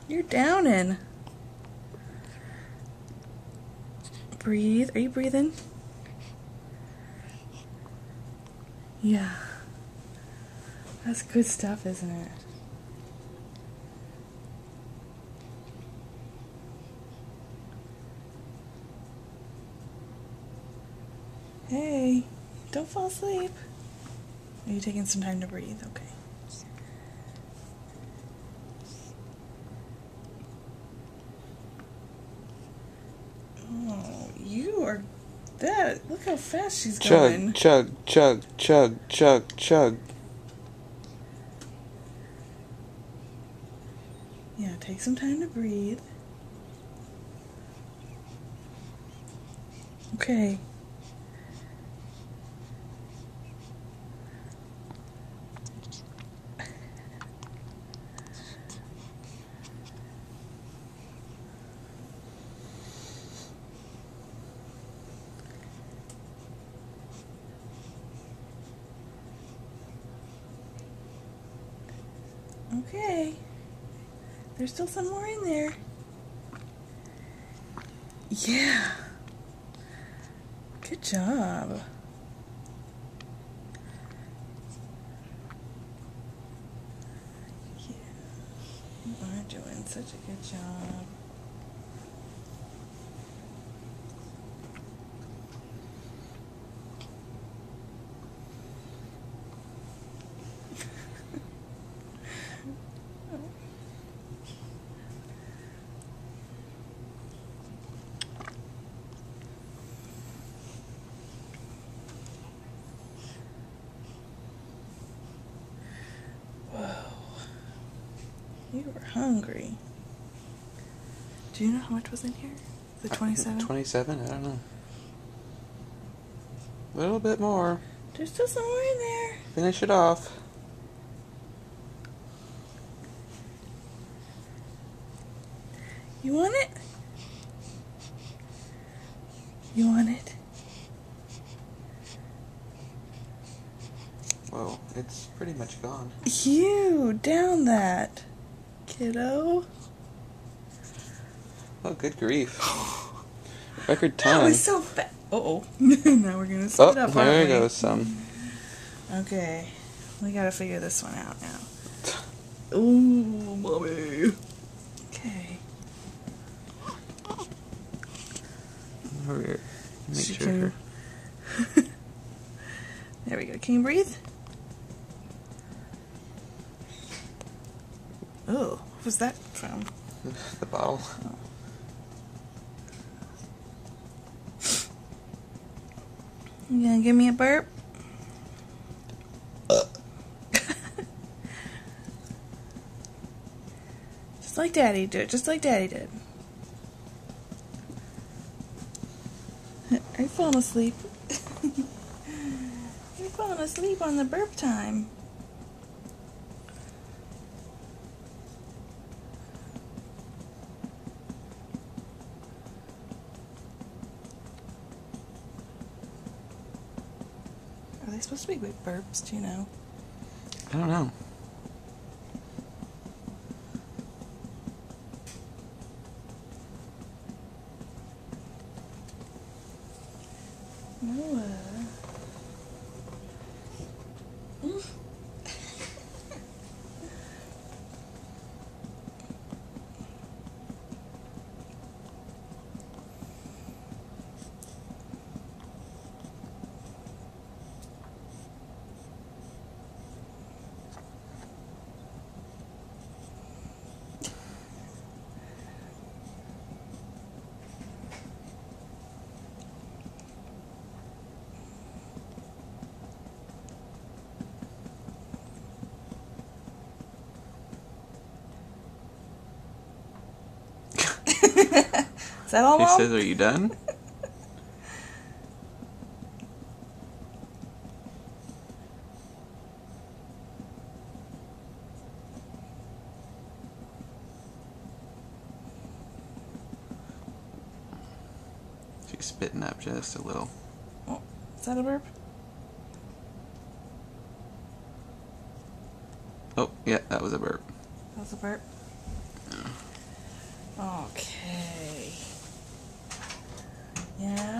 You're downing. Breathe. Are you breathing? Yeah. That's good stuff, isn't it? Hey, don't fall asleep. Are you taking some time to breathe? Okay. Oh, you are that. Look how fast she's going. Chug, chug, chug, chug, chug, chug. Yeah, take some time to breathe. Okay. Okay. There's still some more in there. Yeah. Good job. Yeah. You are doing such a good job. You were hungry. Do you know how much was in here? The 27? 27? I don't know. A little bit more. There's still some more in there. Finish it off. You want it? You want it? Whoa, it's pretty much gone. You down that, kiddo. Oh, good grief. Record time. That was so fast. Uh-oh. Now we're going to split up, there aren't we? goes some. Okay. We got to figure this one out now. Ooh, mommy. Okay. Make She sure. can... There we go. Can you breathe? Oh, what was that from? The bottle. Oh. You gonna give me a burp? Just like Daddy did. Just like Daddy did. Are you falling asleep? You're falling asleep on the burp time. Are they supposed to be big burps? Do you know? I don't know. Noah. Is that all, She Mom? says, "Are you done?" She's spitting up just a little. Oh, is that a burp? Oh, yeah, that was a burp. That was a burp. Okay. Yeah.